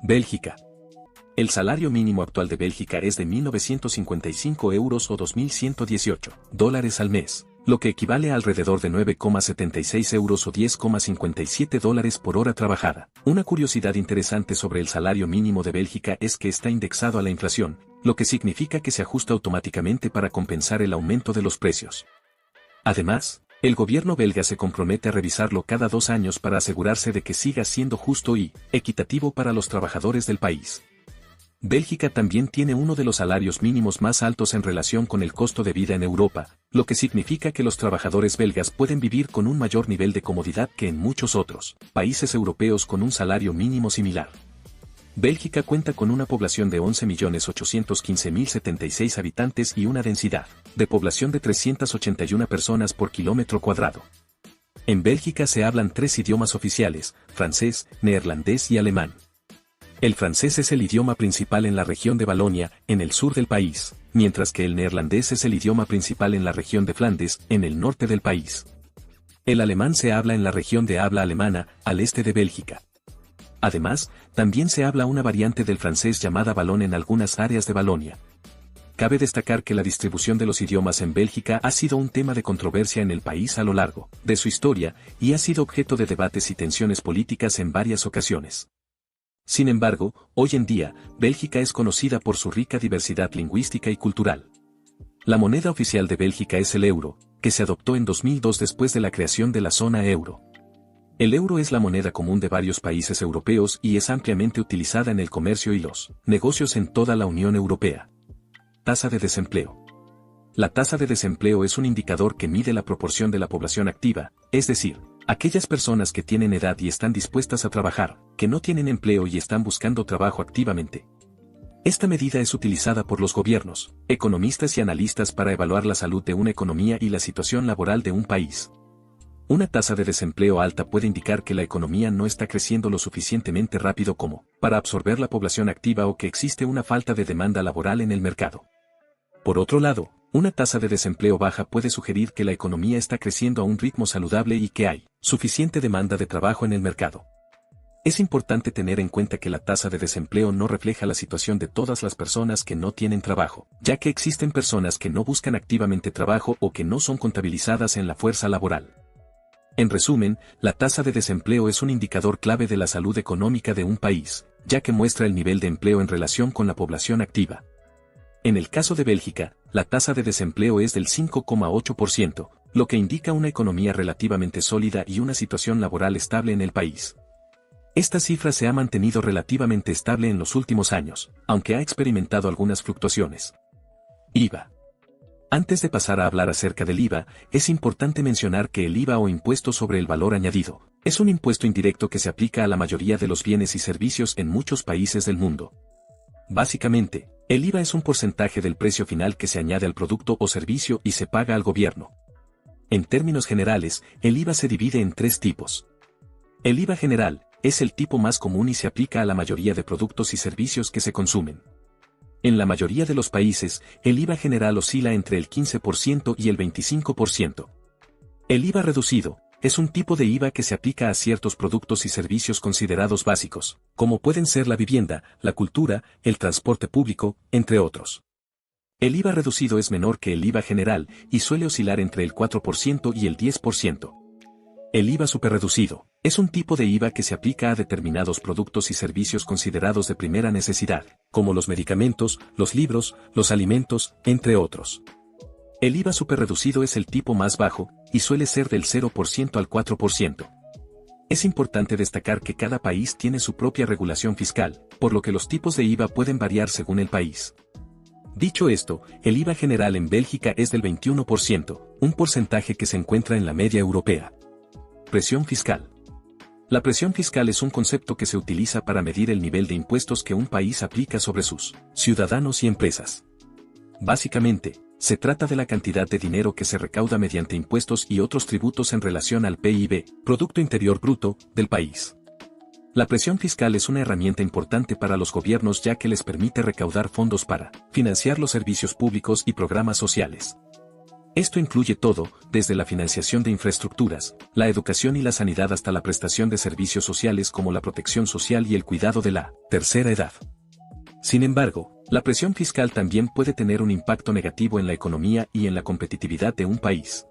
Bélgica. El salario mínimo actual de Bélgica es de 1.955 euros o 2.118 dólares al mes, lo que equivale a alrededor de 9,76 euros o 10,57 dólares por hora trabajada. Una curiosidad interesante sobre el salario mínimo de Bélgica es que está indexado a la inflación, lo que significa que se ajusta automáticamente para compensar el aumento de los precios. Además, el gobierno belga se compromete a revisarlo cada 2 años para asegurarse de que siga siendo justo y equitativo para los trabajadores del país. Bélgica también tiene uno de los salarios mínimos más altos en relación con el costo de vida en Europa, lo que significa que los trabajadores belgas pueden vivir con un mayor nivel de comodidad que en muchos otros países europeos con un salario mínimo similar. Bélgica cuenta con una población de 11.815.076 habitantes y una densidad de población de 381 personas por kilómetro cuadrado. En Bélgica se hablan 3 idiomas oficiales: francés, neerlandés y alemán. El francés es el idioma principal en la región de Valonia, en el sur del país, mientras que el neerlandés es el idioma principal en la región de Flandes, en el norte del país. El alemán se habla en la región de habla alemana, al este de Bélgica. Además, también se habla una variante del francés llamada valón en algunas áreas de Valonia. Cabe destacar que la distribución de los idiomas en Bélgica ha sido un tema de controversia en el país a lo largo de su historia, y ha sido objeto de debates y tensiones políticas en varias ocasiones. Sin embargo, hoy en día, Bélgica es conocida por su rica diversidad lingüística y cultural. La moneda oficial de Bélgica es el euro, que se adoptó en 2002 después de la creación de la zona euro. El euro es la moneda común de varios países europeos y es ampliamente utilizada en el comercio y los negocios en toda la Unión Europea. Tasa de desempleo. La tasa de desempleo es un indicador que mide la proporción de la población activa, es decir, aquellas personas que tienen edad y están dispuestas a trabajar, que no tienen empleo y están buscando trabajo activamente. Esta medida es utilizada por los gobiernos, economistas y analistas para evaluar la salud de una economía y la situación laboral de un país. Una tasa de desempleo alta puede indicar que la economía no está creciendo lo suficientemente rápido como para absorber la población activa o que existe una falta de demanda laboral en el mercado. Por otro lado, una tasa de desempleo baja puede sugerir que la economía está creciendo a un ritmo saludable y que hay suficiente demanda de trabajo en el mercado. Es importante tener en cuenta que la tasa de desempleo no refleja la situación de todas las personas que no tienen trabajo, ya que existen personas que no buscan activamente trabajo o que no son contabilizadas en la fuerza laboral. En resumen, la tasa de desempleo es un indicador clave de la salud económica de un país, ya que muestra el nivel de empleo en relación con la población activa. En el caso de Bélgica, la tasa de desempleo es del 5,8%, lo que indica una economía relativamente sólida y una situación laboral estable en el país. Esta cifra se ha mantenido relativamente estable en los últimos años, aunque ha experimentado algunas fluctuaciones. IVA. Antes de pasar a hablar acerca del IVA, es importante mencionar que el IVA o impuesto sobre el valor añadido es un impuesto indirecto que se aplica a la mayoría de los bienes y servicios en muchos países del mundo. Básicamente, el IVA es un porcentaje del precio final que se añade al producto o servicio y se paga al gobierno. En términos generales, el IVA se divide en 3 tipos. El IVA general es el tipo más común y se aplica a la mayoría de productos y servicios que se consumen. En la mayoría de los países, el IVA general oscila entre el 15% y el 25%. El IVA reducido es un tipo de IVA que se aplica a ciertos productos y servicios considerados básicos, como pueden ser la vivienda, la cultura, el transporte público, entre otros. El IVA reducido es menor que el IVA general y suele oscilar entre el 4% y el 10%. El IVA superreducido es un tipo de IVA que se aplica a determinados productos y servicios considerados de primera necesidad, como los medicamentos, los libros, los alimentos, entre otros. El IVA superreducido es el tipo más bajo, y suele ser del 0% al 4%. Es importante destacar que cada país tiene su propia regulación fiscal, por lo que los tipos de IVA pueden variar según el país. Dicho esto, el IVA general en Bélgica es del 21%, un porcentaje que se encuentra en la media europea. Presión fiscal. La presión fiscal es un concepto que se utiliza para medir el nivel de impuestos que un país aplica sobre sus ciudadanos y empresas. Básicamente, se trata de la cantidad de dinero que se recauda mediante impuestos y otros tributos en relación al PIB, Producto Interior Bruto, del país. La presión fiscal es una herramienta importante para los gobiernos ya que les permite recaudar fondos para financiar los servicios públicos y programas sociales. Esto incluye todo, desde la financiación de infraestructuras, la educación y la sanidad hasta la prestación de servicios sociales como la protección social y el cuidado de la tercera edad. Sin embargo, la presión fiscal también puede tener un impacto negativo en la economía y en la competitividad de un país.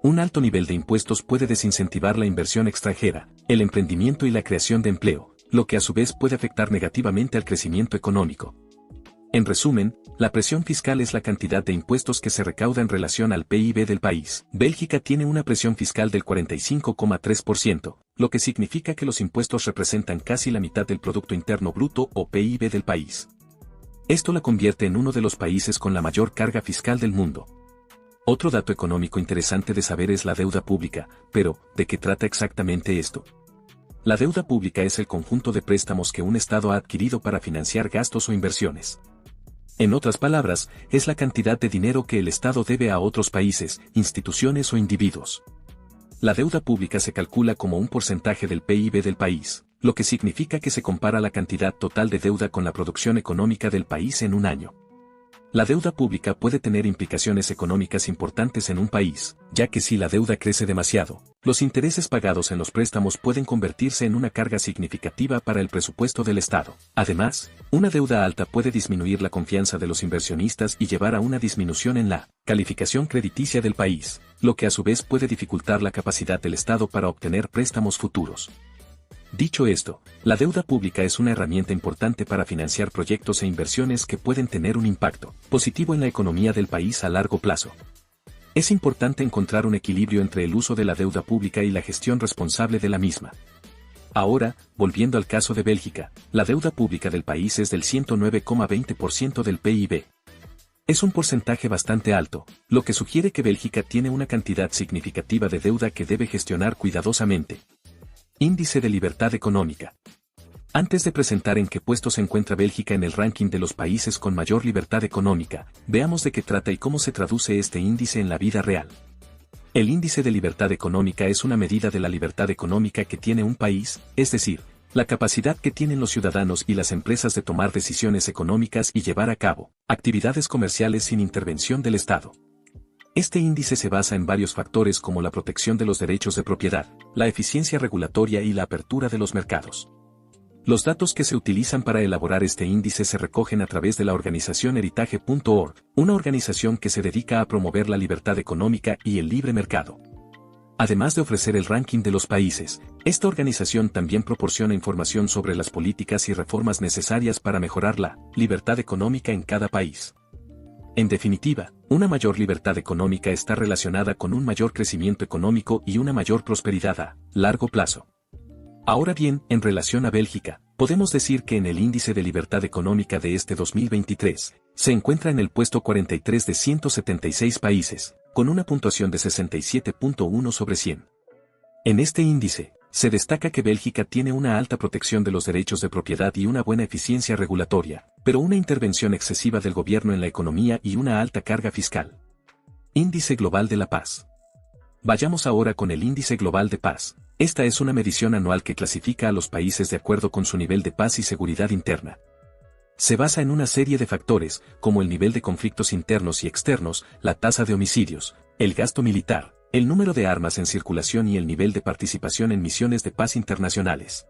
Un alto nivel de impuestos puede desincentivar la inversión extranjera, el emprendimiento y la creación de empleo, lo que a su vez puede afectar negativamente al crecimiento económico. En resumen, la presión fiscal es la cantidad de impuestos que se recauda en relación al PIB del país. Bélgica tiene una presión fiscal del 45,3%, lo que significa que los impuestos representan casi la mitad del Producto Interno Bruto o PIB del país. Esto la convierte en uno de los países con la mayor carga fiscal del mundo. Otro dato económico interesante de saber es la deuda pública, pero, ¿de qué trata exactamente esto? La deuda pública es el conjunto de préstamos que un Estado ha adquirido para financiar gastos o inversiones. En otras palabras, es la cantidad de dinero que el Estado debe a otros países, instituciones o individuos. La deuda pública se calcula como un porcentaje del PIB del país, lo que significa que se compara la cantidad total de deuda con la producción económica del país en un año. La deuda pública puede tener implicaciones económicas importantes en un país, ya que si la deuda crece demasiado, los intereses pagados en los préstamos pueden convertirse en una carga significativa para el presupuesto del Estado. Además, una deuda alta puede disminuir la confianza de los inversionistas y llevar a una disminución en la calificación crediticia del país, lo que a su vez puede dificultar la capacidad del Estado para obtener préstamos futuros. Dicho esto, la deuda pública es una herramienta importante para financiar proyectos e inversiones que pueden tener un impacto positivo en la economía del país a largo plazo. Es importante encontrar un equilibrio entre el uso de la deuda pública y la gestión responsable de la misma. Ahora, volviendo al caso de Bélgica, la deuda pública del país es del 109,20% del PIB. Es un porcentaje bastante alto, lo que sugiere que Bélgica tiene una cantidad significativa de deuda que debe gestionar cuidadosamente. Índice de Libertad Económica. Antes de presentar en qué puesto se encuentra Bélgica en el ranking de los países con mayor libertad económica, veamos de qué trata y cómo se traduce este índice en la vida real. El índice de libertad económica es una medida de la libertad económica que tiene un país, es decir, la capacidad que tienen los ciudadanos y las empresas de tomar decisiones económicas y llevar a cabo actividades comerciales sin intervención del Estado. Este índice se basa en varios factores como la protección de los derechos de propiedad, la eficiencia regulatoria y la apertura de los mercados. Los datos que se utilizan para elaborar este índice se recogen a través de la organización Heritage.org, una organización que se dedica a promover la libertad económica y el libre mercado. Además de ofrecer el ranking de los países, esta organización también proporciona información sobre las políticas y reformas necesarias para mejorar la libertad económica en cada país. En definitiva, una mayor libertad económica está relacionada con un mayor crecimiento económico y una mayor prosperidad a largo plazo. Ahora bien, en relación a Bélgica, podemos decir que en el índice de libertad económica de este 2023, se encuentra en el puesto 43 de 176 países, con una puntuación de 67.1 sobre 100. En este índice, se destaca que Bélgica tiene una alta protección de los derechos de propiedad y una buena eficiencia regulatoria, pero una intervención excesiva del gobierno en la economía y una alta carga fiscal. Índice Global de la Paz. Vayamos ahora con el Índice Global de Paz. Esta es una medición anual que clasifica a los países de acuerdo con su nivel de paz y seguridad interna. Se basa en una serie de factores, como el nivel de conflictos internos y externos, la tasa de homicidios, el gasto militar, el número de armas en circulación y el nivel de participación en misiones de paz internacionales.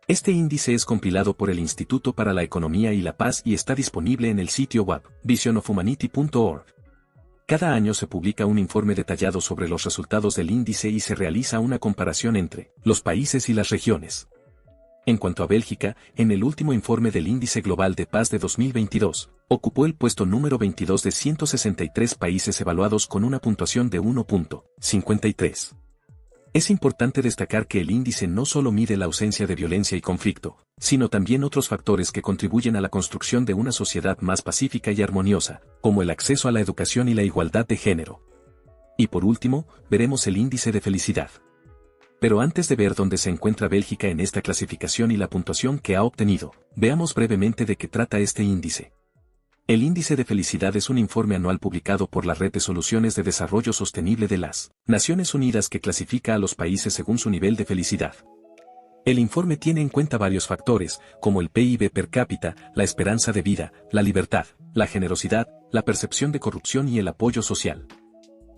Este índice es compilado por el Instituto para la Economía y la Paz y está disponible en el sitio web visionofhumanity.org. Cada año se publica un informe detallado sobre los resultados del índice y se realiza una comparación entre los países y las regiones. En cuanto a Bélgica, en el último informe del Índice Global de Paz de 2022, ocupó el puesto número 22 de 163 países evaluados con una puntuación de 1.53. Es importante destacar que el índice no solo mide la ausencia de violencia y conflicto, sino también otros factores que contribuyen a la construcción de una sociedad más pacífica y armoniosa, como el acceso a la educación y la igualdad de género. Y por último, veremos el índice de felicidad. Pero antes de ver dónde se encuentra Bélgica en esta clasificación y la puntuación que ha obtenido, veamos brevemente de qué trata este índice. El Índice de Felicidad es un informe anual publicado por la Red de Soluciones de Desarrollo Sostenible de las Naciones Unidas que clasifica a los países según su nivel de felicidad. El informe tiene en cuenta varios factores, como el PIB per cápita, la esperanza de vida, la libertad, la generosidad, la percepción de corrupción y el apoyo social.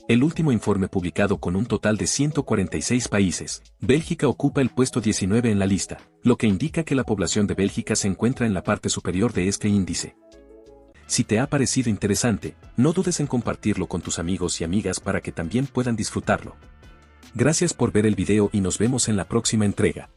el último informe publicado con un total de 146 países, Bélgica ocupa el puesto 19 en la lista, lo que indica que la población de Bélgica se encuentra en la parte superior de este índice. Si te ha parecido interesante, no dudes en compartirlo con tus amigos y amigas para que también puedan disfrutarlo. Gracias por ver el video y nos vemos en la próxima entrega.